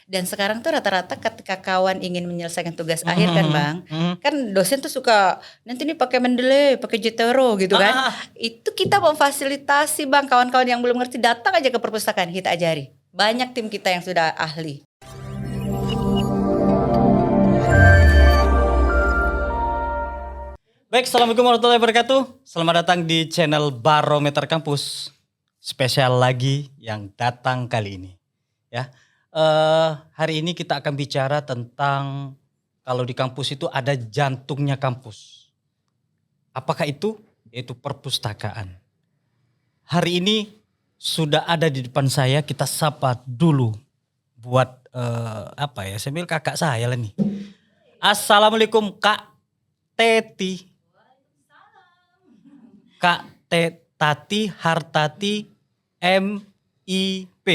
Dan sekarang tuh rata-rata ketika kawan ingin menyelesaikan tugas akhir kan Bang, kan dosen tuh suka nanti nih pakai Mendeley, pakai Jotero gitu kan. Itu kita memfasilitasi Bang, kawan-kawan yang belum ngerti datang aja ke perpustakaan kita ajari. Banyak tim kita yang sudah ahli. Baik, Assalamualaikum warahmatullahi wabarakatuh. Selamat datang di channel Barometer Kampus. Spesial lagi yang datang kali ini. Ya, hari ini kita akan bicara tentang kalau di kampus itu ada jantungnya kampus. Apakah itu? Yaitu perpustakaan. Hari ini sudah ada di depan saya, kita sapa dulu buat sambil kakak saya lah nih. Assalamualaikum Kak Teti. Kak Tati Hartati MIP,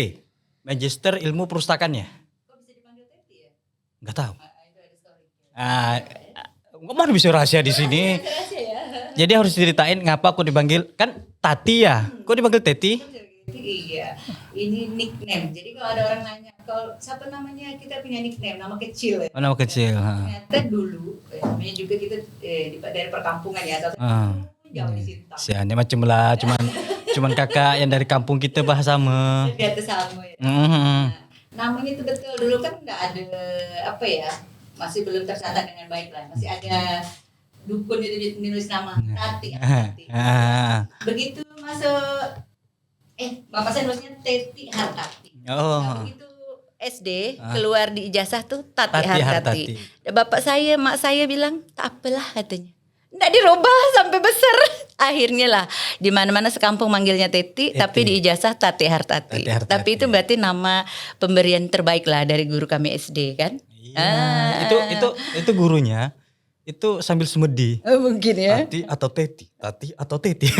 Magister Ilmu Perpustakaan ya? Kok bisa dipanggil Teti ya? Enggak tahu. Itu ada story. Mana bisa rahasia di sini? Jadi harus diceritain ngapa aku dipanggil kan Tati ya? Kok dipanggil Teti? Iya, ini nickname. Jadi kalau ada orang nanya, kalau siapa namanya, kita punya nickname, nama kecil ya. Oh, nama kecil. Ternyata dulu, namanya juga kita dari perkampungan ya. Jauh di situ. Siannya macam lah, cuman kakak yang dari kampung kita bahasa sama. Di atas sama ya. Namanya itu betul dulu kan nggak ada masih belum tercatat dengan baik lah. Masih ada dukun itu nulis nama Tati. Begitu masuk bapak saya nulisnya Teti Hartati. Nah, begitu SD keluar di ijazah tuh Tati Hartati. Bapak saya, mak saya bilang tak apalah katanya. Nggak dirubah sampai besar. Akhirnya lah di mana-mana sekampung manggilnya Teti, tapi di ijazah Tati Hartati. Tapi itu berarti nama pemberian terbaik lah dari guru kami SD kan. Iya. Itu gurunya itu sambil semedi. Mungkin ya. Tati atau Teti.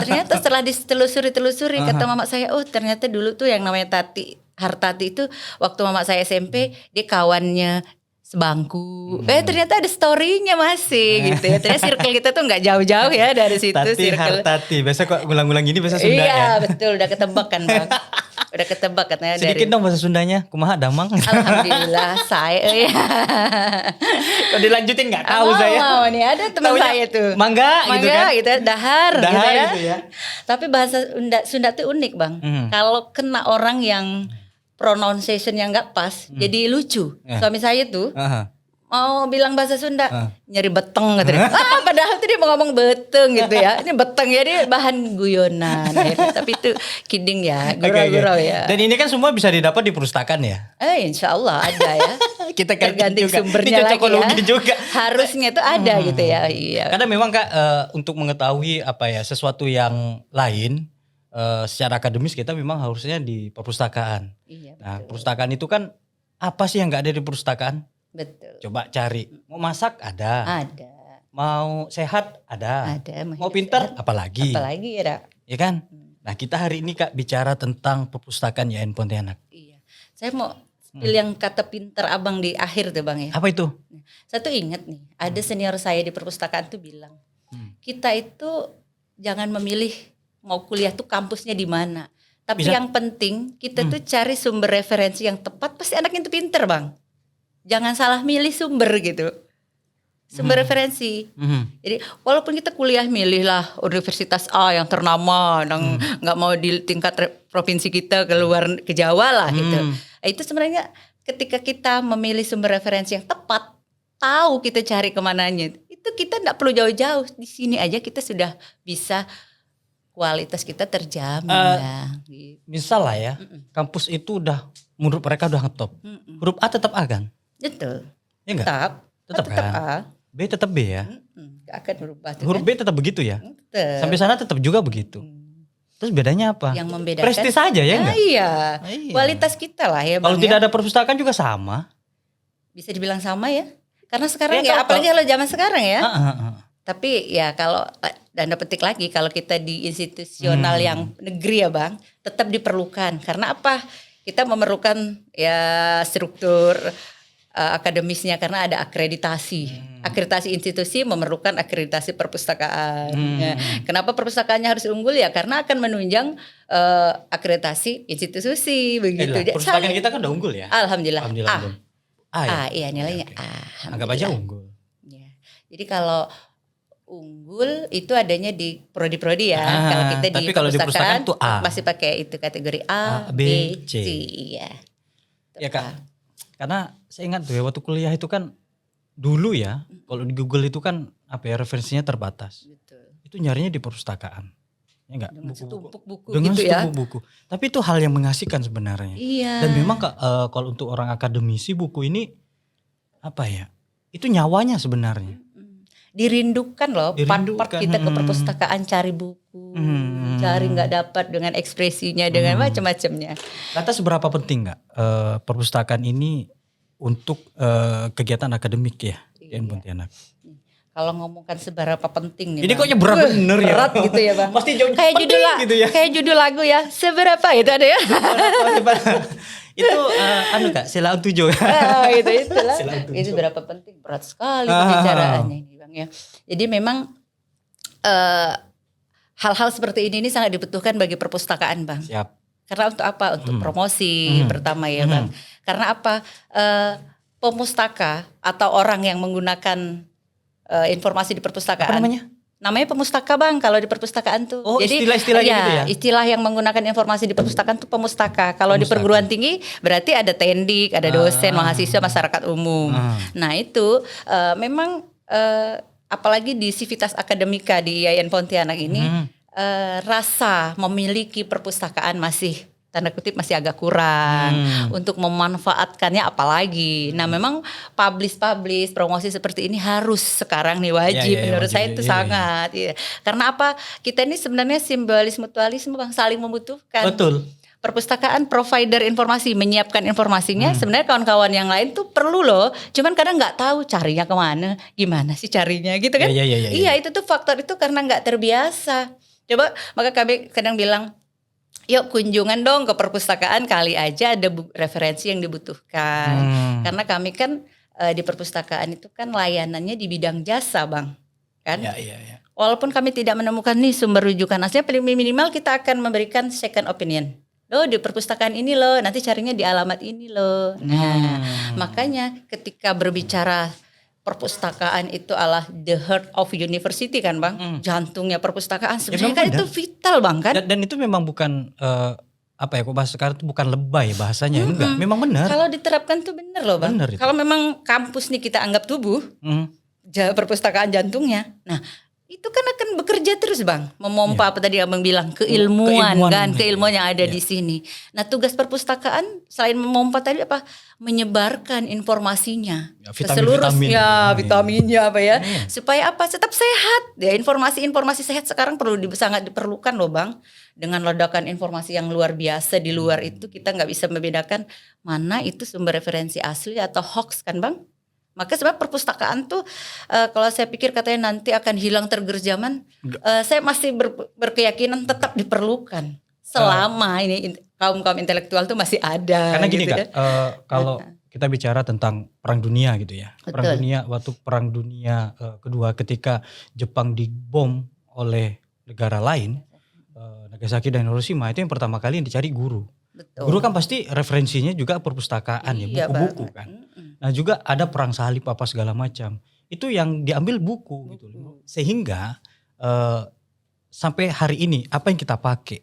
Ternyata setelah ditelusuri kata mama saya, oh ternyata dulu tuh yang namanya Tati Hartati itu waktu mama saya SMP dia kawannya sebangku. Ternyata ada story-nya masih gitu ya. Ternyata circle kita tuh nggak jauh-jauh ya dari situ. Tati Hartati. Biasa kok ngulang-ngulang gini bahasa Sunda ya. Iya betul, udah ketebak kan Bang. Udah ketebak katanya. Sedikit dong bahasa Sundanya. Kumaha damang. Alhamdulillah saya. Kalau dilanjutin nggak tahu saya. Mau nih ada teman saya tuh. Mangga gitu kan. Gitu, dahar gitu ya. Gitu ya. Tapi bahasa Sunda tuh unik Bang. Kalau kena orang yang pronunciation yang nggak pas, jadi lucu. Suami saya tuh mau bilang bahasa Sunda, nyari beteng katanya. Padahal tuh dia mau ngomong beteng gitu ya. Ini beteng ya, dia bahan guyonan. Tapi itu kidding ya, gurau-gurau ya. Dan ini kan semua bisa didapat di perpustakaan ya? Insya Allah ada ya. Kita tergantung juga. Sumbernya lagi ya. Juga. Harusnya itu ada gitu ya. Iya. Karena memang Kak, untuk mengetahui sesuatu yang lain, secara akademis kita memang harusnya di perpustakaan. Iya, nah perpustakaan itu kan apa sih yang nggak ada di perpustakaan? Betul. Coba cari. Mau masak ada. Mau sehat ada. Mau pintar apalagi ya. Ya kan? Nah kita hari ini Kak bicara tentang perpustakaan YN Pontianak. Iya. Saya mau pilih yang kata pintar abang di akhir tuh Bang ya. Apa itu? Satu ingat nih, ada senior saya di perpustakaan tuh bilang, kita itu jangan memilih mau kuliah tuh kampusnya di mana. Tapi yang penting kita tuh cari sumber referensi yang tepat, pasti anaknya itu pinter Bang. Jangan salah milih sumber gitu. Sumber referensi. Jadi walaupun kita kuliah milih lah universitas A yang ternama, yang nggak mau di tingkat provinsi kita keluar ke Jawa lah gitu. Itu sebenarnya ketika kita memilih sumber referensi yang tepat, tahu kita cari kemananya. Itu kita nggak perlu jauh-jauh. Di sini aja kita sudah bisa kualitas kita terjamin. Gitu. Misal lah ya, kampus itu udah menurut mereka udah ngetop. Huruf A tetap A kan? Betul. Ya enggak? Tetap kan? A. B tetap B ya? Gak akan berubah. Huruf B tetap begitu ya? Tetap. Sampai sana tetap juga begitu. Terus bedanya apa? Yang membedakan. Prestis saja ya enggak? Iya. Kualitas kita lah ya Bang. Kalau tidak ada perpustakaan juga sama. Bisa dibilang sama ya. Karena sekarang apalagi kalau zaman sekarang ya. Tapi ya kalau tanda petik lagi kalau kita di institusional yang negeri ya Bang, tetap diperlukan. Karena apa? Kita memerlukan ya struktur akademisnya karena ada akreditasi. Akreditasi institusi memerlukan akreditasi perpustakaan. Ya. Kenapa perpustakaannya harus unggul ya? Karena akan menunjang akreditasi institusi begitu. Perpustakaan kita kan udah unggul ya. Alhamdulillah. Unggul. Ya? Iya nilainya Oke. A. Anggap aja unggul. Ya. Jadi kalau unggul itu adanya di prodi-prodi ya. Kalau kita di tapi kalau di perpustakaan tuh A. masih pakai itu kategori A, B, C. Iya. Ya Kak. Karena saya ingat tuh ya waktu kuliah itu kan dulu ya, kalau di Google itu kan apa ya referensinya terbatas. Betul. Itu nyarinya di perpustakaan. Ya enggak? Dengan setumpuk buku Dengan gitu ya. setumpuk buku. Tapi itu hal yang mengasihkan sebenarnya. Iya. Dan memang Kak, kalau untuk orang akademisi buku ini apa ya? Itu nyawanya sebenarnya. Dirindukan loh, part-part kita ke perpustakaan cari buku, cari nggak dapat dengan ekspresinya, dengan macam-macamnya. Kata seberapa penting nggak perpustakaan ini untuk kegiatan akademik ya di Pontianak? Kalau ngomongkan seberapa penting nih. Ini Bang. kok berat bener ya. Berat gitu ya Bang. Pasti jauh kayak penting judul gitu ya. Kayak judul lagu ya, seberapa itu ada ya. Itu Kak, Silaan 7. Itulah. Silaan 7. Itu berapa penting, berat sekali pembicaraannya ini Bang ya. Jadi memang hal-hal seperti ini sangat dibutuhkan bagi perpustakaan Bang. Siap. Karena untuk apa? Untuk promosi pertama ya Bang. Karena apa? Pemustaka atau orang yang menggunakan informasi di perpustakaan. Apa namanya? Namanya pemustaka Bang kalau di perpustakaan tuh. Oh, jadi istilah-istilah gitu ya? istilah yang menggunakan informasi di perpustakaan tuh pemustaka. Kalau di perguruan tinggi berarti ada tendik, ada dosen, mahasiswa, masyarakat umum. Nah itu memang apalagi di Civitas Akademika di IAIN Pontianak ini rasa memiliki perpustakaan masih tanda kutip masih agak kurang untuk memanfaatkannya apalagi. Nah memang publish promosi seperti ini harus sekarang nih wajib menurut saya itu sangat. Iya. Karena apa? Kita ini sebenarnya simbolis mutualisme Bang, saling membutuhkan. Betul. Perpustakaan provider informasi menyiapkan informasinya, sebenarnya kawan-kawan yang lain tuh perlu loh, cuman kadang nggak tahu carinya kemana, gimana sih carinya gitu kan? Iya itu tuh faktor itu karena nggak terbiasa. Coba maka kami kadang bilang, yuk kunjungan dong ke perpustakaan kali aja ada referensi yang dibutuhkan. Karena kami kan di perpustakaan itu kan layanannya di bidang jasa Bang, kan? Iya. Walaupun kami tidak menemukan nih sumber rujukan aslinya, paling minimal kita akan memberikan second opinion. Loh di perpustakaan ini loh, nanti carinya di alamat ini loh. Nah, makanya ketika berbicara perpustakaan itu adalah the heart of university kan Bang, jantungnya perpustakaan sebenarnya kan itu vital Bang kan. Dan itu memang bukan apa ya kok bahasa sekarang itu bukan lebay bahasanya enggak, memang benar. Kalau diterapkan tuh benar loh Bang. Kalau memang kampus nih kita anggap tubuh, perpustakaan jantungnya. Nah itu kan akan bekerja terus Bang, memompa apa tadi Abang bilang keilmuan kan, keilmuan yang ada di sini. Nah tugas perpustakaan selain memompa tadi apa, menyebarkan informasinya ke seluruh vitaminnya apa ya, supaya apa tetap sehat ya. Informasi sehat sekarang sangat diperlukan loh Bang. Dengan ledakan informasi yang luar biasa di luar itu kita nggak bisa membedakan mana itu sumber referensi asli atau hoax kan Bang. Maka sebab perpustakaan tuh kalau saya pikir katanya nanti akan hilang tergerjaman, saya masih berkeyakinan tetap diperlukan selama ini kaum intelektual tuh masih ada. Karena gini gitu Kak, kalau kita bicara tentang perang dunia gitu ya, waktu perang dunia kedua ketika Jepang dibom oleh negara lain, Nagasaki dan Hiroshima, itu yang pertama kali yang dicari guru. Betul. Guru kan pasti referensinya juga perpustakaan ya, buku-buku kan. Nah juga ada perang salib apa segala macam. Itu yang diambil buku gitu loh. Sehingga sampai hari ini apa yang kita pakai,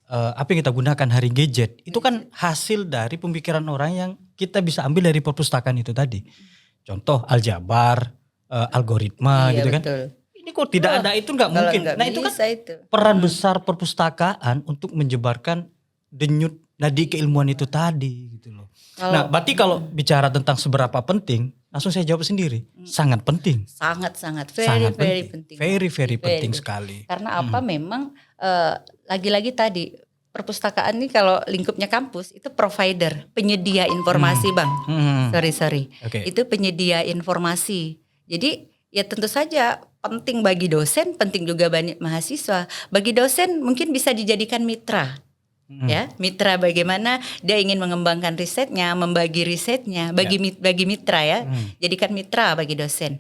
apa yang kita gunakan hari gadget, itu kan hasil dari pemikiran orang yang kita bisa ambil dari perpustakaan itu tadi. Contoh aljabar, algoritma gitu kan. Betul. Ini kok tidak ada itu nggak mungkin. Nah itu kan peran besar perpustakaan untuk menyebarkan denyut nadi keilmuan itu tadi gitu loh. Nah berarti kalau bicara tentang seberapa penting, langsung saya jawab sendiri, sangat penting. Sangat very penting. Very penting sekali. Karena apa memang lagi-lagi tadi perpustakaan ini kalau lingkupnya kampus itu provider, penyedia informasi Bang. Sorry. Okay. Itu penyedia informasi. Jadi ya tentu saja penting bagi dosen, penting juga bagi mahasiswa. Bagi dosen mungkin bisa dijadikan mitra. Ya, mitra bagaimana dia ingin mengembangkan risetnya, membagi risetnya, bagi mitra ya. Jadikan mitra bagi dosen.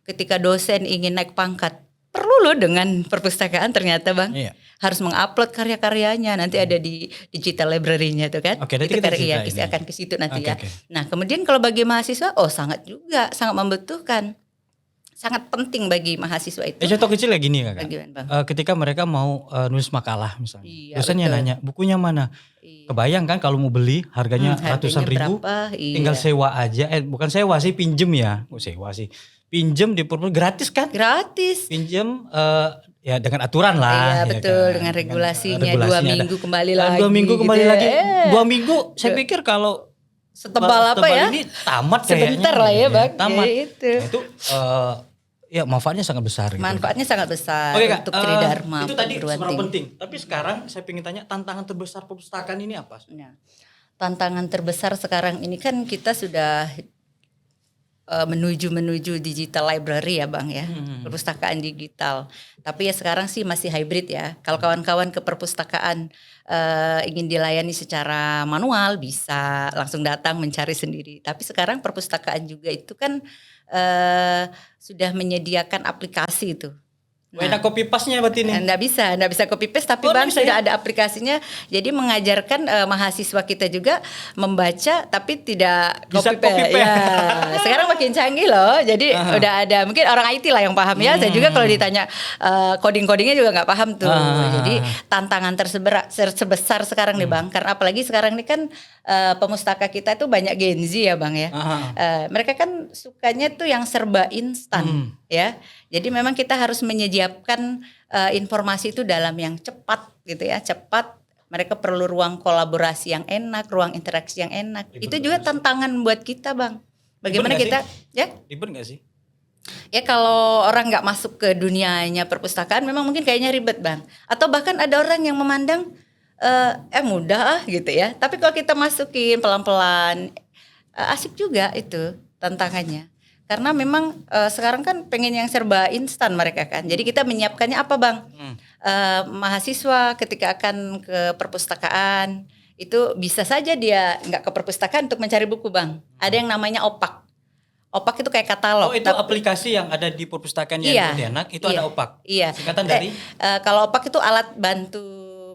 Ketika dosen ingin naik pangkat, perlu loh dengan perpustakaan ternyata Bang. Iya. Harus mengupload karya-karyanya, nanti ada di digital library-nya tuh kan. Oke, nanti Itu kita karya cerita ini. akan ke situ nanti Oke, ya. oke. Nah, kemudian kalau bagi mahasiswa, sangat membutuhkan. Sangat penting bagi mahasiswa itu. Contoh kecil kayak gini Kakak. Bagaimana, Bang? Ketika mereka mau nulis makalah misalnya. Iya, Dosennya betul. nanya, bukunya mana? Iya. Kebayang kan kalau mau beli harganya ratusan ribu. Berapa? Iya. Tinggal sewa aja. Bukan sewa sih, pinjem ya. Sewa sih. Pinjem di perpus gratis kan? Gratis. Pinjem ya dengan aturan lah. Iya, ya betul, kan? dengan regulasinya, regulasinya 2 ada. minggu kembali lagi. 2 minggu gitu kembali ya. lagi. 2 minggu saya pikir kalau Setebal apa ya? ini tamat kayaknya. Sebentar lah ya Bang. Tamat. Ya, itu. Nah, itu ya manfaatnya sangat besar gitu. Manfaatnya sangat besar Oke Kak, untuk Tridharma. itu tadi perguruan seberapa tinggi. penting. Tapi sekarang saya ingin tanya tantangan terbesar perpustakaan ini apa? Nah, tantangan terbesar sekarang ini kan kita sudah menuju digital library ya Bang ya, perpustakaan digital. Tapi ya sekarang sih masih hybrid ya. Kalau kawan-kawan ke perpustakaan ingin dilayani secara manual bisa langsung datang mencari sendiri. Tapi sekarang perpustakaan juga itu kan sudah menyediakan aplikasi itu. Enak copy paste-nya berarti ini. Nggak bisa copy paste, tapi Oh, Bang bisa sudah ya? ada aplikasinya. Jadi mengajarkan mahasiswa kita juga membaca tapi tidak Bisa copy paste. copy paste. Ya, sekarang makin canggih loh. Jadi udah ada mungkin orang IT lah yang paham ya. Saya juga kalau ditanya coding-codingnya juga nggak paham tuh. Jadi tantangan terbesar sekarang nih Bang. Karena apalagi sekarang ini kan pemustaka kita tuh banyak Gen Z ya Bang ya. Mereka kan sukanya tuh yang serba instan ya. Jadi memang kita harus menyediakan informasi itu dalam yang cepat gitu ya, cepat. Mereka perlu ruang kolaborasi yang enak, ruang interaksi yang enak. Itu juga tantangan buat kita Bang. Bagaimana Ribet kita nggak ya? Ribet nggak sih? Ya kalau orang nggak masuk ke dunianya perpustakaan memang mungkin kayaknya ribet Bang. Atau bahkan ada orang yang memandang mudah gitu ya. Tapi kalau kita masukin pelan-pelan asik juga itu tantangannya. Karena memang sekarang kan pengen yang serba instan mereka kan. Jadi kita menyiapkannya apa Bang? Mahasiswa ketika akan ke perpustakaan itu bisa saja dia nggak ke perpustakaan untuk mencari buku Bang. Ada yang namanya OPAK. OPAK itu kayak katalog. Oh itu aplikasi yang ada di perpustakaan yang Pontianak itu ada OPAK. Iya. Singkatan dari? Kalau OPAK itu alat bantu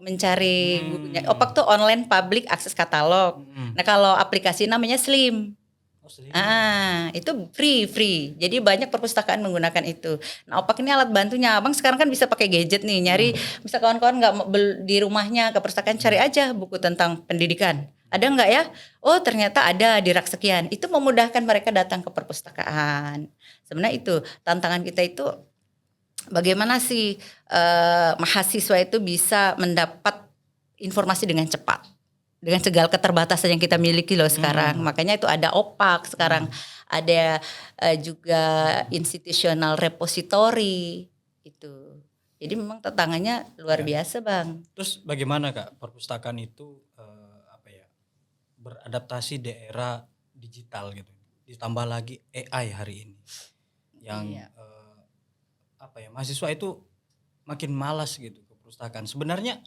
mencari bukunya. OPAK tuh online public access katalog. Nah kalau aplikasi namanya Slim. Itu free. Jadi banyak perpustakaan menggunakan itu. Nah, OPAK ini alat bantunya. Abang sekarang kan bisa pakai gadget nih, nyari. Misal kawan-kawan nggak di rumahnya ke perpustakaan cari aja buku tentang pendidikan. Ada nggak ya? Oh ternyata ada di rak sekian. Itu memudahkan mereka datang ke perpustakaan. Sebenarnya itu tantangan kita itu bagaimana sih mahasiswa itu bisa mendapat informasi dengan cepat. Dengan segala keterbatasan yang kita miliki loh sekarang. Makanya itu ada OPAK sekarang. Ada juga institutional repository itu. Jadi memang tantangannya luar biasa Bang. Terus bagaimana Kak perpustakaan itu beradaptasi di era digital gitu. Ditambah lagi AI hari ini. Yang mahasiswa itu makin malas gitu ke perpustakaan. Sebenarnya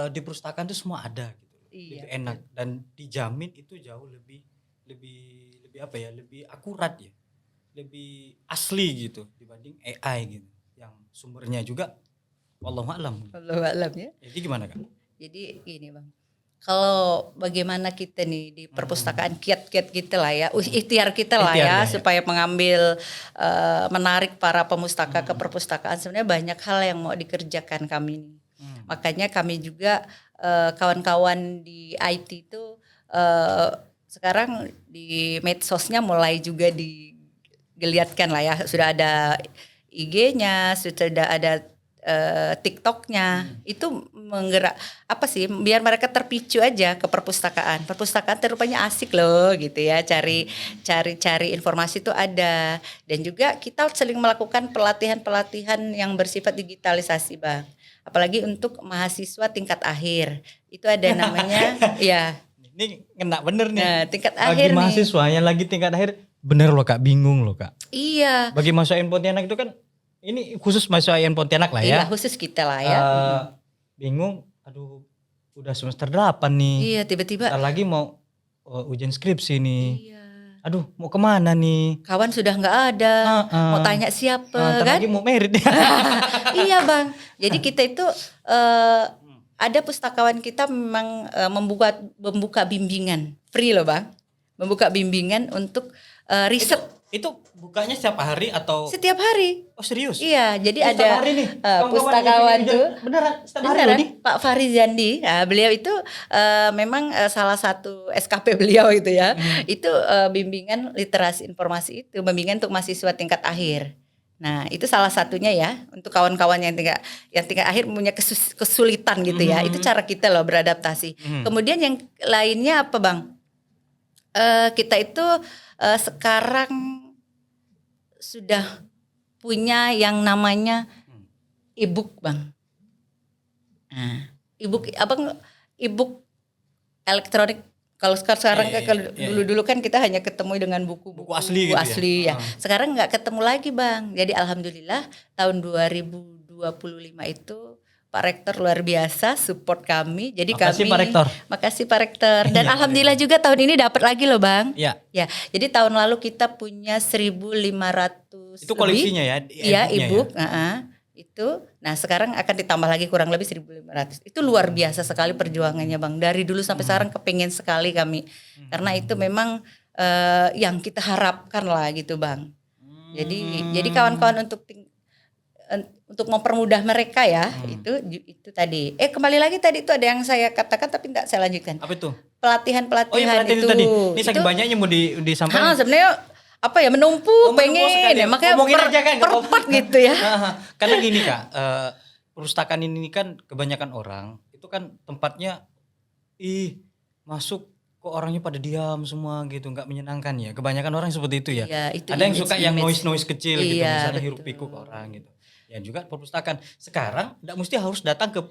di perpustakaan itu semua ada gitu. Lebih enak dan dijamin itu jauh lebih akurat ya, lebih asli gitu dibanding AI gitu, yang sumbernya juga wallahu a'lam. Wallahu a'lam ya. Jadi gimana Kak? Jadi gini Bang, kalau bagaimana kita nih di perpustakaan kiat-kiat kita lah ya, ikhtiar kita lah ya, supaya mengambil menarik para pemustaka ke perpustakaan, sebenarnya banyak hal yang mau dikerjakan kami nih. Makanya kami juga kawan-kawan di IT itu sekarang di medsosnya mulai juga digeliatkan lah ya. Sudah ada IG-nya, sudah ada TikTok-nya. Itu menggerak biar mereka terpicu aja ke perpustakaan. Perpustakaan rupanya asik loh gitu ya. Cari informasi itu ada. Dan juga kita sering melakukan pelatihan-pelatihan yang bersifat digitalisasi Bang. Apalagi untuk mahasiswa tingkat akhir. Itu ada namanya ya. Ini kena bener nih. Nah, tingkat bagi akhir mahasiswa yang lagi tingkat akhir bener loh Kak, bingung loh Kak. Iya. Bagi mahasiswa IAIN Pontianak itu kan ini khusus mahasiswa IAIN Pontianak lah ya. Iya, khusus kita lah ya. Bingung, aduh udah semester 8 nih. Iya, tiba-tiba. Bentar lagi mau ujian skripsi nih. Iya. Aduh, mau kemana nih? Kawan sudah nggak ada. Mau tanya siapa, Bentar kan? lagi mau merit. Iya bang. Jadi kita itu ada pustakawan kita memang membuka bimbingan free loh bang. Membuka bimbingan untuk riset. Itu bukanya setiap hari atau? Setiap hari. Oh serius? Iya, jadi Setiap ada hari nih. pustakawan tuh. Beneran setiap hari Beneran, nih? Pak Farizandi, beliau itu memang salah satu SKP beliau itu ya. Itu bimbingan literasi informasi itu, bimbingan untuk mahasiswa tingkat akhir. Nah, itu salah satunya ya untuk kawan-kawan yang tingkat akhir punya kesulitan gitu ya. Itu cara kita loh beradaptasi. Kemudian yang lainnya apa, Bang? Kita itu sekarang sudah punya yang namanya e-book, Bang. Nah, e-book elektronik. Kalau sekarang dulu kan kita hanya ketemu dengan buku asli gitu ya. Sekarang nggak ketemu lagi, Bang. Jadi alhamdulillah tahun 2025 itu Pak Rektor luar biasa support kami. Jadi makasih Pak Rektor. Makasih Pak Rektor. Dan alhamdulillah juga tahun ini dapat lagi loh, Bang. Iya. Ya. Jadi tahun lalu kita punya 1.500 itu koleksinya lebih. Iya, e-book, itu. Nah, sekarang akan ditambah lagi kurang lebih 1.500. Itu luar biasa sekali perjuangannya, Bang. Dari dulu sampai sekarang kepengen sekali kami. Karena itu memang yang kita harapkan lah gitu, Bang. Jadi kawan-kawan untuk mempermudah mereka ya, itu tadi. Kembali lagi tadi itu ada yang saya katakan tapi tidak saya lanjutkan. Apa itu? Pelatihan itu tadi. Ini saking banyaknya mau disampaikan. Sebenarnya apa ya menumpuk pengen ya, makanya perpat gitu ya. Karena gini Kak, perpustakaan ini kan kebanyakan orang itu kan tempatnya masuk kok orangnya pada diam semua gitu, nggak menyenangkan ya. Kebanyakan orang seperti itu ya. Iya, itu ada yang suka yang noise kecil gitu, misalnya betul. hiruk pikuk orang gitu. Ya juga perpustakaan. Sekarang nggak mesti harus datang ke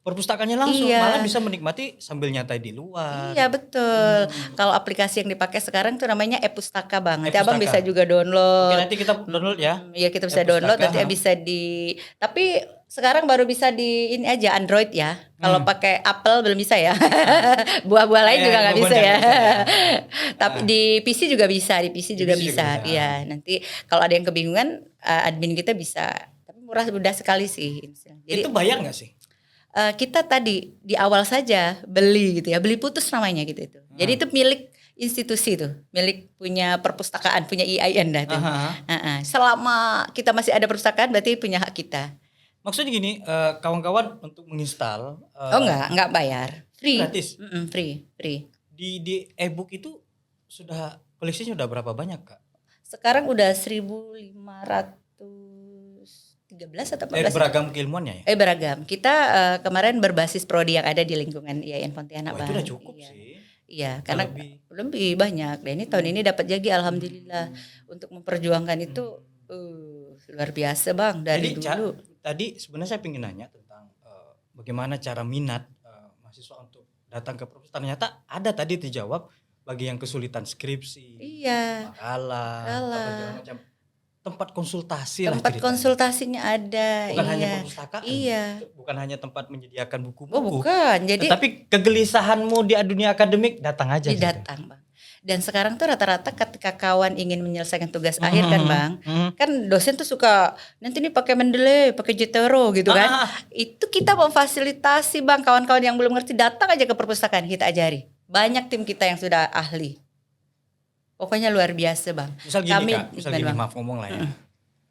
perpustakaannya langsung, malah bisa menikmati sambil nyantai di luar. Iya betul. Kalau aplikasi yang dipakai sekarang tuh namanya e-pustaka, Bang. Nanti Abang bisa juga download. Oke, nanti kita download ya. Iya, kita bisa download, nanti bisa tapi sekarang baru bisa di ini aja Android ya. Kalau pakai Apple belum bisa ya. Buah-buah lain juga nggak bisa ya. Tapi di PC juga bisa, bisa. Iya, nanti kalau ada yang kebingungan, admin kita bisa. Tapi mudah sekali sih. Jadi itu bayar nggak sih? Kita tadi di awal saja beli gitu ya, beli putus namanya gitu itu. Jadi itu milik institusi tuh, milik punya perpustakaan, punya IAIN dah tuh. Selama kita masih ada perpustakaan berarti punya hak kita. Maksudnya gini, kawan-kawan untuk menginstal enggak bayar, free. Gratis. Free. Di e-book itu koleksinya udah berapa banyak, Kak? Sekarang udah 1.513 atau 14. Beragam keilmuannya ya? Beragam. Kita kemarin berbasis prodi yang ada di lingkungan IAIN Pontianak. Itu udah cukup sih. Iya, karena lebih banyak. Dan ini tahun ini dapat jadi alhamdulillah. Untuk memperjuangkan itu luar biasa, Bang, dari dulu. Tadi sebenarnya saya ingin nanya tentang bagaimana cara minat mahasiswa untuk datang ke perpustakaan. Ternyata ada tadi dijawab bagi yang kesulitan skripsi, makalah, apa macam tempat konsultasi. Tempat konsultasinya ada. Bukan hanya perpustakaan. Iya. Bukan hanya tempat menyediakan buku-buku. Bukan. Jadi tapi kegelisahanmu di dunia akademik datang aja. Datang, Bang. Dan sekarang tuh rata-rata ketika kawan ingin menyelesaikan tugas akhir kan, Bang. Kan dosen tuh suka nanti nih pakai Mendeley, pakai Jotero gitu kan. Itu kita memfasilitasi, Bang, kawan-kawan yang belum ngerti datang aja ke perpustakaan kita ajari. Banyak tim kita yang sudah ahli. Pokoknya luar biasa, Bang. Misal gini, Kak, maaf ngomong lah ya.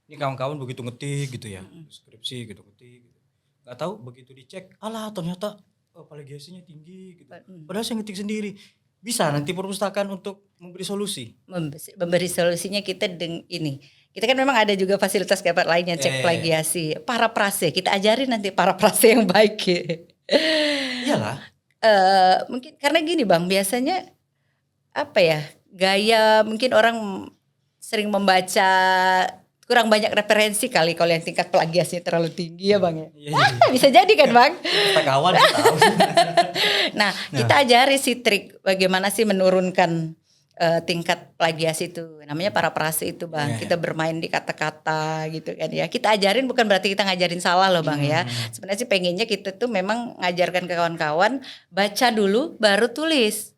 Ini kawan-kawan begitu ngetik gitu ya, skripsi gitu ngetik gitu. Gak tahu begitu dicek, ternyata plagiasinya tinggi gitu. Padahal saya ngetik sendiri. Bisa nanti perpustakaan untuk memberi solusi. Memberi solusinya kita ini. Kita kan memang ada juga fasilitas kayak lainnya cek plagiasi. Paraprase, kita ajarin nanti paraprase yang baik. Iyalah. Mungkin karena gini, Bang, biasanya apa ya? Gaya mungkin orang sering membaca kurang banyak referensi kali kalau yang tingkat plagiasinya terlalu tinggi ya, Bang ya. Bisa jadi kan, Bang? Kawan tahu. Nah, kita ajari sih trik bagaimana sih menurunkan tingkat plagiasi itu namanya parafrase itu bang. Iya, Kita bermain di kata-kata gitu kan ya. Kita ajarin bukan berarti kita ngajarin salah loh bang ya. Sebenarnya sih pengennya kita tuh memang ngajarkan ke kawan-kawan baca dulu baru tulis.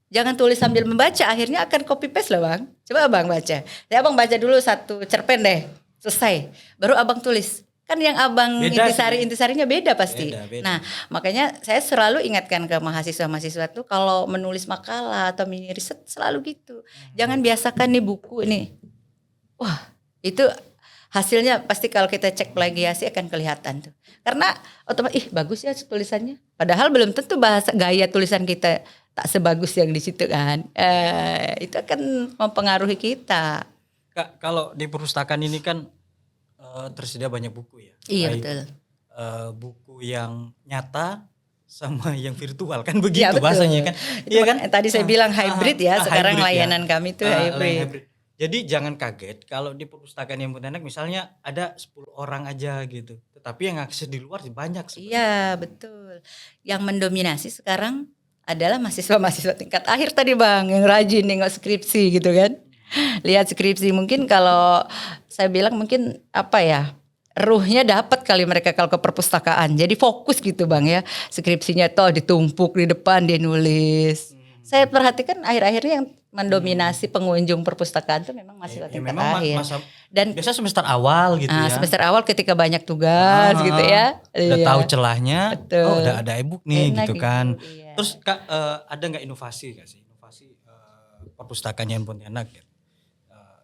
Jangan tulis sambil membaca, akhirnya akan copy paste loh bang. Coba abang baca. Ya abang baca dulu satu cerpen deh, selesai. Baru abang tulis. Kan yang abang Beda intisarinya beda pasti. Beda. Nah makanya saya selalu ingatkan ke mahasiswa-mahasiswa tuh kalau menulis makalah atau mini riset selalu gitu. Jangan biasakan nih buku nih. Wah itu hasilnya pasti kalau kita cek plagiasi akan kelihatan tuh. Karena otomatis bagus ya tulisannya. Padahal belum tentu bahasa gaya tulisan kita tak sebagus yang di situ kan. Itu akan mempengaruhi kita. Kak, kalau di perpustakaan ini kan tersedia banyak buku ya. Iya Baik, betul. buku yang nyata sama yang virtual kan begitu Iya, betul. bahasanya kan. Iya kan? Tadi saya bilang hybrid ya. Sekarang hybrid ya. layanan kami tuh hybrid. Jadi jangan kaget kalau di perpustakaan yang Pontianak misalnya ada 10 orang aja gitu. Tetapi yang akses di luar banyak sebenarnya. Iya betul. Yang mendominasi sekarang adalah mahasiswa-mahasiswa tingkat akhir tadi bang, yang rajin nengok skripsi gitu kan. Lihat skripsi mungkin kalau saya bilang mungkin apa ya, ruhnya dapat kali mereka kalau ke perpustakaan. Jadi fokus gitu bang ya, skripsinya toh ditumpuk di depan dia nulis. Saya perhatikan akhir-akhirnya yang mendominasi pengunjung perpustakaan itu memang mahasiswa tingkat akhir. Dan biasa semester awal gitu ya. Semester awal ketika banyak tugas gitu ya. Udah tahu celahnya, Betul. oh udah ada e-book nih Enak gitu kan. iya. Terus Kak ada nggak inovasi gak sih? Inovasi perpustakaan yang Pontianak gitu.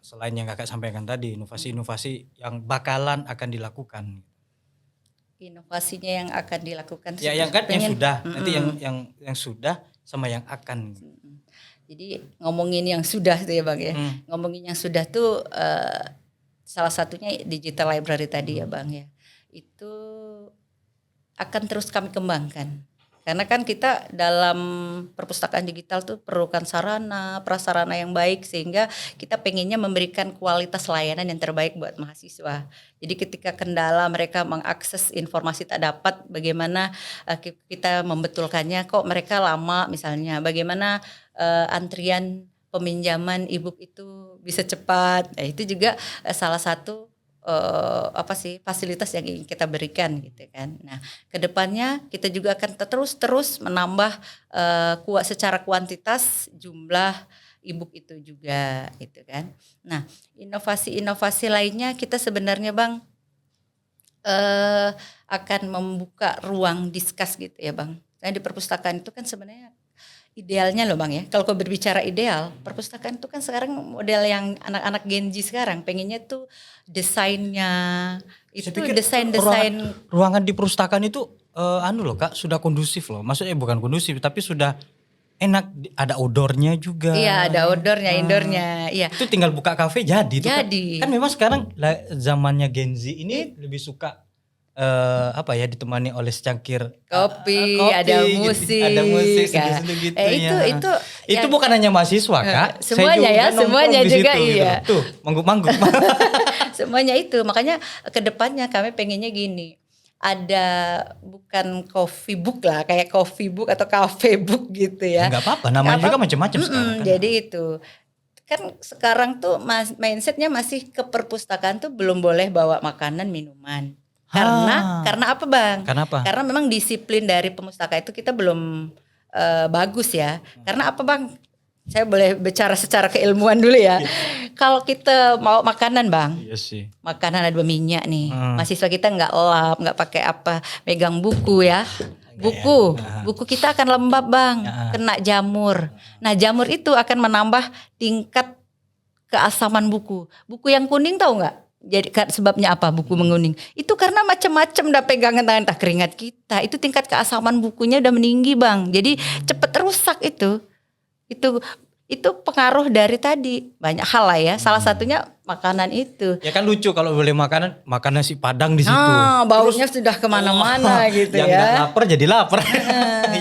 Selain yang Kakak sampaikan tadi, inovasi-inovasi yang bakalan akan dilakukan. Inovasinya yang akan dilakukan. Ya yang kan yang sudah, nanti yang sudah sama yang akan. Jadi ngomongin yang sudah tuh ya bang ya. Ngomongin yang sudah tuh salah satunya digital library tadi ya bang ya. Itu akan terus kami kembangkan. Karena kan kita dalam perpustakaan digital tuh perlukan sarana, prasarana yang baik sehingga kita pengennya memberikan kualitas layanan yang terbaik buat mahasiswa. Jadi ketika kendala mereka mengakses informasi tak dapat, bagaimana kita membetulkannya, kok mereka lama misalnya, bagaimana antrian peminjaman e-book itu bisa cepat. Nah, itu juga salah satu fasilitas yang ingin kita berikan gitu kan. Nah, kedepannya kita juga akan terus menambah secara kuantitas jumlah e-book itu juga gitu kan. Nah, inovasi lainnya kita sebenarnya bang akan membuka ruang diskus gitu ya bang. Nah, di perpustakaan itu kan sebenarnya idealnya loh bang ya, kalau berbicara ideal, perpustakaan itu kan sekarang model yang anak-anak Gen Z sekarang pengennya tuh desainnya itu desain ruangan di perpustakaan itu loh Kak, sudah kondusif loh, maksudnya bukan kondusif tapi sudah enak, ada outdoornya juga. Iya ada outdoornya, indoornya, iya. Itu tinggal buka kafe jadi. Jadi. Kan memang sekarang zamannya Gen Z ini lebih suka ditemani oleh secangkir kopi, ada musik, ada musik gitu ya. Itu bukan hanya mahasiswa Kak, semuanya juga iya. Gitu. Tuh mangguk-mangguk. Semuanya itu, makanya kedepannya kami pengennya gini, ada bukan coffee book lah, kayak coffee book atau cafe book gitu ya. Enggak apa-apa, namanya juga macam-macam sekarang kan. Jadi itu kan sekarang tuh mindsetnya masih ke perpustakaan tuh belum boleh bawa makanan minuman. Karena apa bang? Karena memang disiplin dari pemustaka itu kita belum bagus ya. Karena apa bang? Saya boleh bicara secara keilmuan dulu ya. Kalau kita mau makanan bang, iya sih. Makanan ada minyak nih. Mahasiswa kita nggak lap, nggak pakai apa, megang buku ya. Buku kita akan lembab bang, kena jamur. Nah jamur itu akan menambah tingkat keasaman buku. Buku yang kuning tahu nggak? Jadi sebabnya apa buku menguning? Itu karena macam-macam udah pegangan tangan keringat kita. Itu tingkat keasaman bukunya udah meninggi bang. Jadi cepet rusak itu. Itu pengaruh dari tadi banyak hal lah ya. Salah satunya makanan itu. Ya kan lucu kalau boleh makan nasi Padang di situ. Baunya sudah kemana-mana gitu ya. Yang nggak lapar jadi lapar.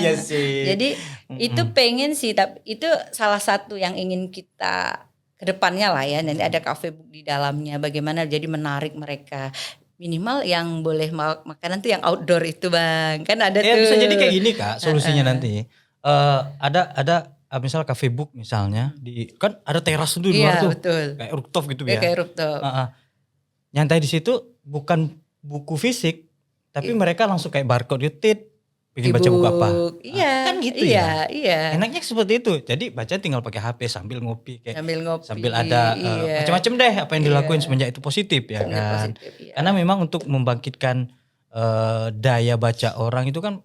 Iya sih. Jadi itu pengen sih. Tapi itu salah satu yang ingin kita kedepannya lah ya, nanti ada cafe book di dalamnya, bagaimana jadi menarik mereka, minimal yang boleh makanan tuh yang outdoor itu bang, kan ada tuh. Bisa jadi kayak gini Kak solusinya nanti, ada misal cafe book misalnya di kan ada teras tuh di luar Iya tuh betul. kayak rooftop gitu Ya ya. kayak rooftop. Nyantai di situ bukan buku fisik tapi mereka langsung kayak barcode tit pengen baca buku apa. Iya. Kan gitu iya, ya. Iya. Enaknya seperti itu. Jadi baca tinggal pakai HP sambil ngopi kayak Sambil ngopi. sambil ada iya. macam-macam deh apa yang dilakuin Iya. semenjak itu positif ya Sebenarnya kan. positif, iya. Karena memang untuk membangkitkan daya baca orang itu kan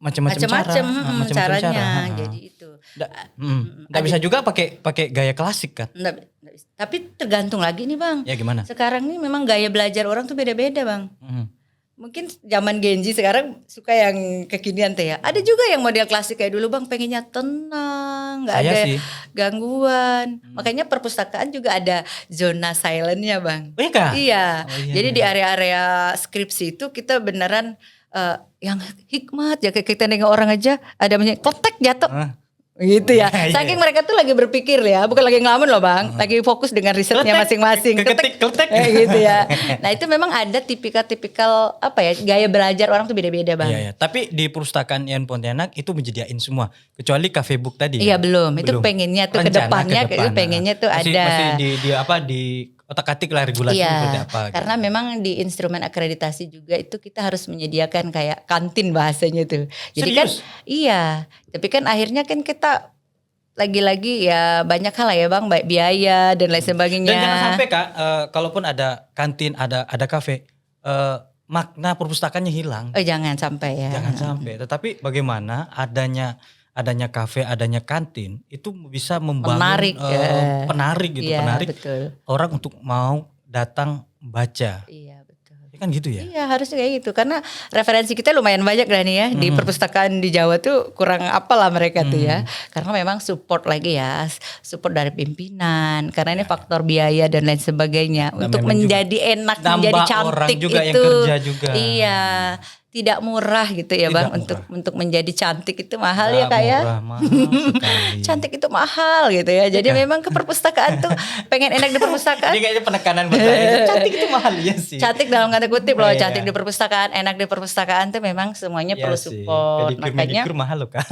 macam-macam cara, macam-macam caranya. cara. Jadi itu. Nggak bisa juga pakai gaya klasik kan? Nggak bisa. Tapi tergantung lagi nih Bang. Ya gimana? Sekarang nih memang gaya belajar orang tuh beda-beda Bang. Hmm. Mungkin zaman Gen Z sekarang suka yang kekinian teh ya. Ada juga yang model klasik kayak dulu Bang, pengennya tenang, nggak Saya ada sih. gangguan. Makanya perpustakaan juga ada zona silentnya Bang. Oh iya kah? Iya. Oh, iya, Jadi iya. di area-area skripsi itu kita beneran yang hikmat ya, kayak kita nengok orang aja ada kletek jatuh. Hah? Gitu ya. Iya. Saking mereka tuh lagi berpikir ya, bukan lagi ngelamun loh Bang, lagi fokus dengan risetnya Kletek, masing-masing. kletek. Gitu ya. Nah itu memang ada tipikal apa ya, gaya belajar orang tuh beda-beda Bang. Iya, iya. Tapi di perpustakaan IAIN Pontianak itu menyediain semua, kecuali cafe book tadi. Iya belum. Itu pengennya tuh ke Rencana depannya itu pengennya tuh masih, ada. Masih di otak-atik lah regulasi seperti Iya, apa. karena memang di instrumen akreditasi juga itu kita harus menyediakan kayak kantin bahasanya tuh. Jadi kan Serius? iya, tapi kan akhirnya kan kita lagi-lagi ya banyak hal lah ya Bang, baik biaya dan lain sebagainya. Dan jangan sampai Kak, kalaupun ada kantin, ada kafe, makna perpustakaannya hilang. Oh jangan sampai ya. Jangan sampai. Tetapi bagaimana adanya kafe, adanya kantin itu bisa membangun penarik gitu, Iya, penarik betul. orang untuk mau datang baca. Iya betul. Ya kan gitu ya? Iya harusnya kayak gitu karena referensi kita lumayan banyak lah nih ya di perpustakaan di Jawa tuh kurang apalah mereka tuh ya, karena memang support lagi ya, support dari pimpinan karena ini faktor biaya dan lain sebagainya Nah, untuk memang menjadi enak, nambah menjadi orang cantik juga itu yang kerja juga. iya tidak murah gitu ya Bang. Tidak Untuk menjadi cantik itu mahal ya Kak ya. Murah, mahal sekali. Cantik itu mahal gitu ya. Jadi memang ke perpustakaan tuh pengen enak di perpustakaan. Ini kayaknya penekanan buat saya. Cantik itu mahal ya sih. Cantik dalam kata kutip loh, Iya. cantik di perpustakaan, enak di perpustakaan tuh memang semuanya Iya perlu sih. support. Pedicure, Makanya manicure mahal loh Kak.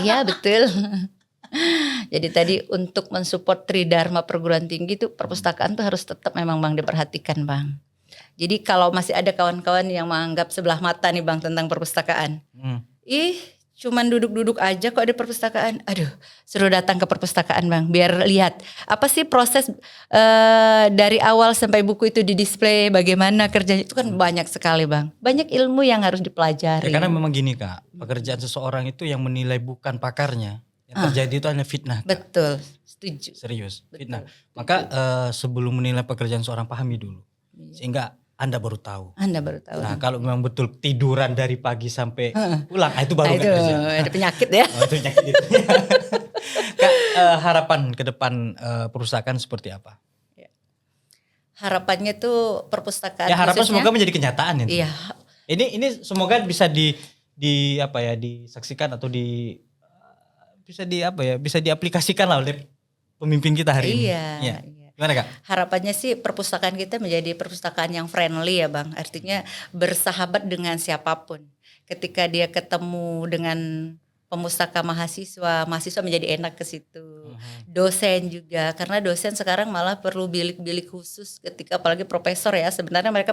iya betul. Jadi tadi untuk mensupport Tridharma perguruan tinggi tuh perpustakaan tuh harus tetap memang Bang diperhatikan Bang. Jadi kalau masih ada kawan-kawan yang menganggap sebelah mata nih Bang tentang perpustakaan. Cuman duduk-duduk aja kok di perpustakaan. Aduh, suruh datang ke perpustakaan Bang, biar lihat apa sih proses dari awal sampai buku itu di display, bagaimana kerjanya itu kan banyak sekali Bang. Banyak ilmu yang harus dipelajari. Ya, karena memang gini Kak, pekerjaan seseorang itu yang menilai bukan pakarnya. Yang terjadi itu hanya fitnah. Kak. Betul, setuju. Serius, Betul. fitnah. Maka sebelum menilai pekerjaan seorang pahami dulu. Sehingga Anda baru tahu. Anda baru tahu. Nah kalau memang betul tiduran dari pagi sampai pulang, itu baru itu kerja. ada penyakit ya. Oh, itu penyakit itu. Kak, harapan ke depan perpustakaan seperti apa? Harapannya tuh perpustakaan Ya harapan khususnya, semoga menjadi kenyataan ya. iya, Ini semoga bisa disaksikan atau bisa diaplikasikan lah oleh pemimpin kita hari ini. iya. Iya. Gimana Kak? Harapannya sih perpustakaan kita menjadi perpustakaan yang friendly ya Bang. Artinya bersahabat dengan siapapun. Ketika dia ketemu dengan pemustaka mahasiswa menjadi enak ke situ. Dosen juga, karena dosen sekarang malah perlu bilik-bilik khusus ketika apalagi profesor ya. Sebenarnya mereka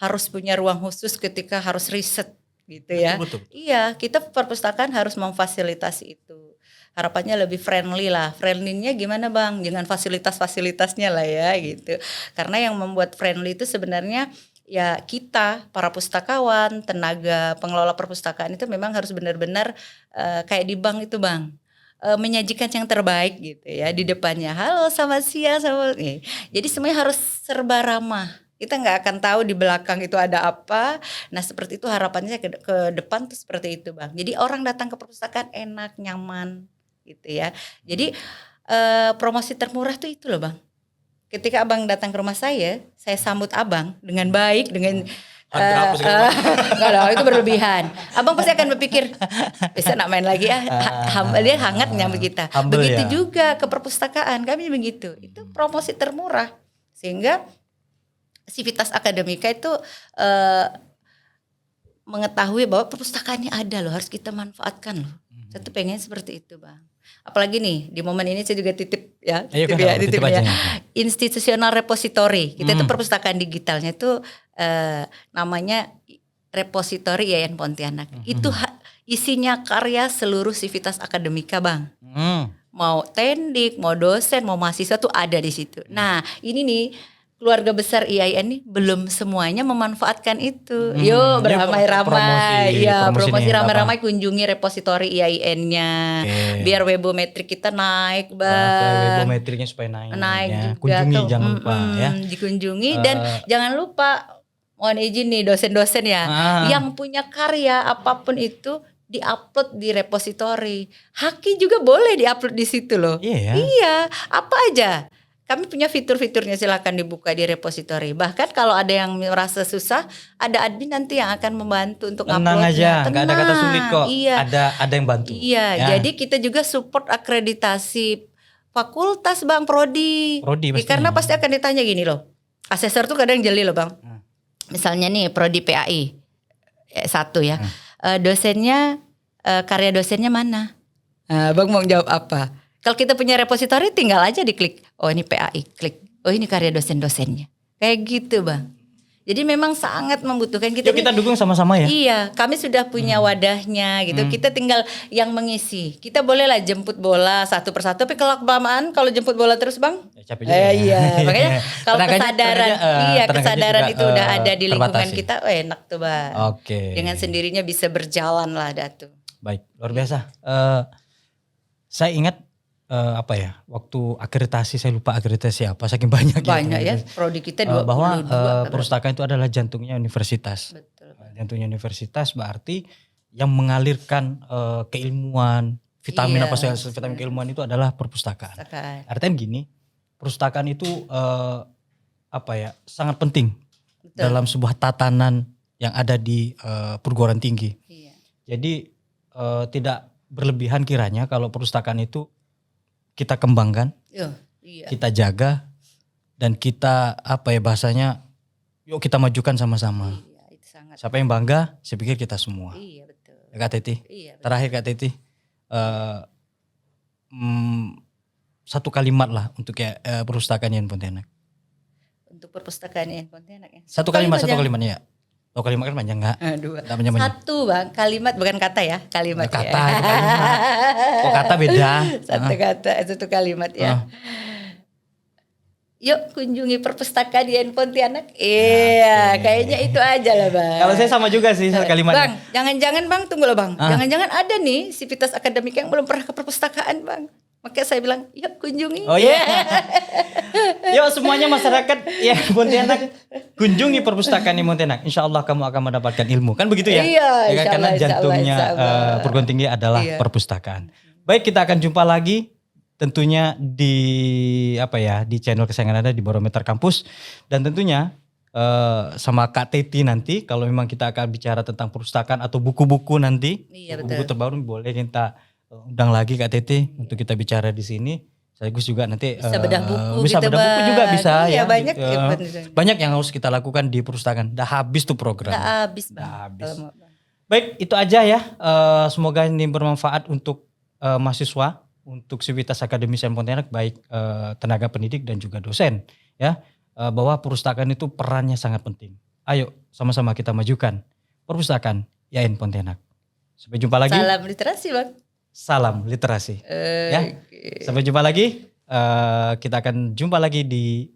harus punya ruang khusus ketika harus riset gitu ya. Betul. Iya, kita perpustakaan harus memfasilitasi itu. Harapannya lebih friendly lah. Friendly-nya gimana Bang? Dengan fasilitas-fasilitasnya lah ya gitu. Karena yang membuat friendly itu sebenarnya ya kita para pustakawan, tenaga pengelola perpustakaan itu memang harus benar-benar kayak di bank itu Bang. Menyajikan yang terbaik gitu ya di depannya. Halo selamat siang, jadi semuanya harus serba ramah. Kita nggak akan tahu di belakang itu ada apa. Nah seperti itu harapannya ke depan tuh seperti itu Bang. Jadi orang datang ke perpustakaan enak, nyaman gitu ya. Jadi promosi termurah tuh itu loh Bang. Ketika Abang datang ke rumah saya sambut Abang dengan baik, dengan enggak lah itu berlebihan. Abang pasti akan berpikir bisa nak main lagi ya. Dia hangat nyambut kita. Humble Begitu ya. juga ke perpustakaan kami begitu. Itu promosi termurah sehingga Civitas Akademika itu mengetahui bahwa perpustakaannya ada loh, harus kita manfaatkan loh. Saya tuh pengen seperti itu Bang. Apalagi nih di momen ini saya juga titip ya, Ayo, titip Kak, ya, titip titip ya. aja. Institutional repository. Kita itu perpustakaan digitalnya itu namanya repository IAIN Pontianak. Itu isinya karya seluruh sivitas akademika, Bang. Mau tendik, mau dosen, mau mahasiswa tuh ada di situ. Nah, ini nih keluarga besar IAIN nih belum semuanya memanfaatkan itu. Yuk beramai-ramai, promosi ramai-ramai, kunjungi repositori IAIN-nya, biar webometrik kita naik, Bang. Webometriknya supaya naik ya. Juga Kunjungi tuh, jangan lupa ya. Dikunjungi dan jangan lupa, mohon izin nih dosen-dosen ya, yang punya karya apapun itu diupload di repositori. Haki juga boleh diupload di situ loh. Iya, apa aja. Kami punya fitur-fiturnya, silakan dibuka di repositori. Bahkan kalau ada yang merasa susah, ada admin nanti yang akan membantu untuk uploadnya. Tenang aja, nggak ada kata sulit kok. Iya. Ada yang bantu. Iya, ya. Jadi kita juga support akreditasi fakultas, Bang, prodi. Karena pasti akan ditanya gini loh. Asesor tuh kadang jeli loh, Bang. Misalnya nih prodi PAI 1 ya. Dosennya, karya dosennya mana? Bang mau jawab apa? Kalau kita punya repositori tinggal aja diklik. Oh ini PAI, klik. Oh ini karya dosen-dosennya. Kayak gitu, Bang. Jadi memang sangat membutuhkan kita. Yuk kita dukung sama-sama ya. Iya, kami sudah punya wadahnya gitu. Kita tinggal yang mengisi. Kita bolehlah jemput bola satu persatu, tapi kalau kelamaan kalau jemput bola terus, Bang. Capek juga. Iya, makanya kalau Tenaganya, kesadaran itu udah ada di lingkungan terbatasi. kita, enak tuh, Bang. Oke. Dengan sendirinya bisa berjalan lah Datu. Baik, luar biasa. Saya ingat waktu akreditasi, saya lupa akreditasi apa, saking banyak ya. Prodi kita 22. Bahwa perpustakaan itu adalah jantungnya universitas. Betul. Jantungnya universitas berarti yang mengalirkan keilmuan, vitamin vitamin keilmuan itu adalah perpustakaan. Artinya gini, perpustakaan itu sangat penting. Betul. Dalam sebuah tatanan yang ada di perguruan tinggi. Iya. Jadi tidak berlebihan kiranya kalau perpustakaan itu kita kembangkan, kita jaga, dan kita bahasanya, yuk kita majukan sama-sama. Iya, itu sangat. Siapa yang bangga? Saya pikir kita semua. Iya betul. Ya, Kak Teti. Iya, betul. Terakhir Kak Teti, satu kalimat lah untuk perpustakaan IAIN Pontianak. Untuk perpustakaan IAIN Pontianak ya. Satu kalimat ya. Oh kalimat kan panjang enggak? Satu, Bang, kalimat bukan kata ya, kalimat. Kata ya. Kalimat. Kok kata beda? Satu kalimat ya. Yuk kunjungi perpustakaan IAIN Pontianak. Iya, kayaknya itu aja lah, Bang. Kalau saya sama juga sih kalimatnya. Bang, jangan-jangan Bang, tunggu loh Bang. Jangan-jangan ada nih sivitas akademika yang belum pernah ke perpustakaan, Bang. Makanya saya bilang, yuk kunjungi. Oh iya. Yuk semuanya masyarakat ya Pontianak, kunjungi perpustakaan di Pontianak. Insya Allah kamu akan mendapatkan ilmu. Kan begitu ya? Iya, karena jantungnya perguruan tinggi adalah perpustakaan. Baik, kita akan jumpa lagi tentunya di di channel kesayangan Anda di Barometer Kampus. Dan tentunya sama Kak Teti nanti kalau memang kita akan bicara tentang perpustakaan atau buku-buku nanti. Iya, buku terbaru boleh kita undang lagi Kak Teti untuk kita bicara di sini. Sekaligus juga nanti bisa bedah buku, juga bisa ya. Banyak, banyak yang harus kita lakukan di perpustakaan. Dah habis tuh program. Dah habis, Bang. Baik, itu aja ya. Semoga ini bermanfaat untuk mahasiswa, untuk sivitas akademis IAIN Pontianak, baik tenaga pendidik dan juga dosen ya. Bahwa perpustakaan itu perannya sangat penting. Ayo sama-sama kita majukan perpustakaan IAIN Pontianak. Sampai jumpa lagi. Salam literasi, Bang. Salam literasi. Ya. Sampai jumpa lagi. Kita akan jumpa lagi di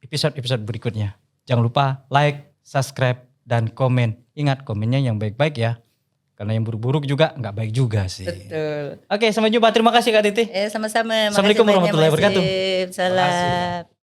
episode berikutnya. Jangan lupa like, subscribe, dan komen. Ingat komennya yang baik-baik ya. Karena yang buruk-buruk juga nggak baik juga sih. Betul. Oke, sampai jumpa. Terima kasih Kak Titi. Sama-sama. Assalamualaikum warahmatullahi wabarakatuh. Salam.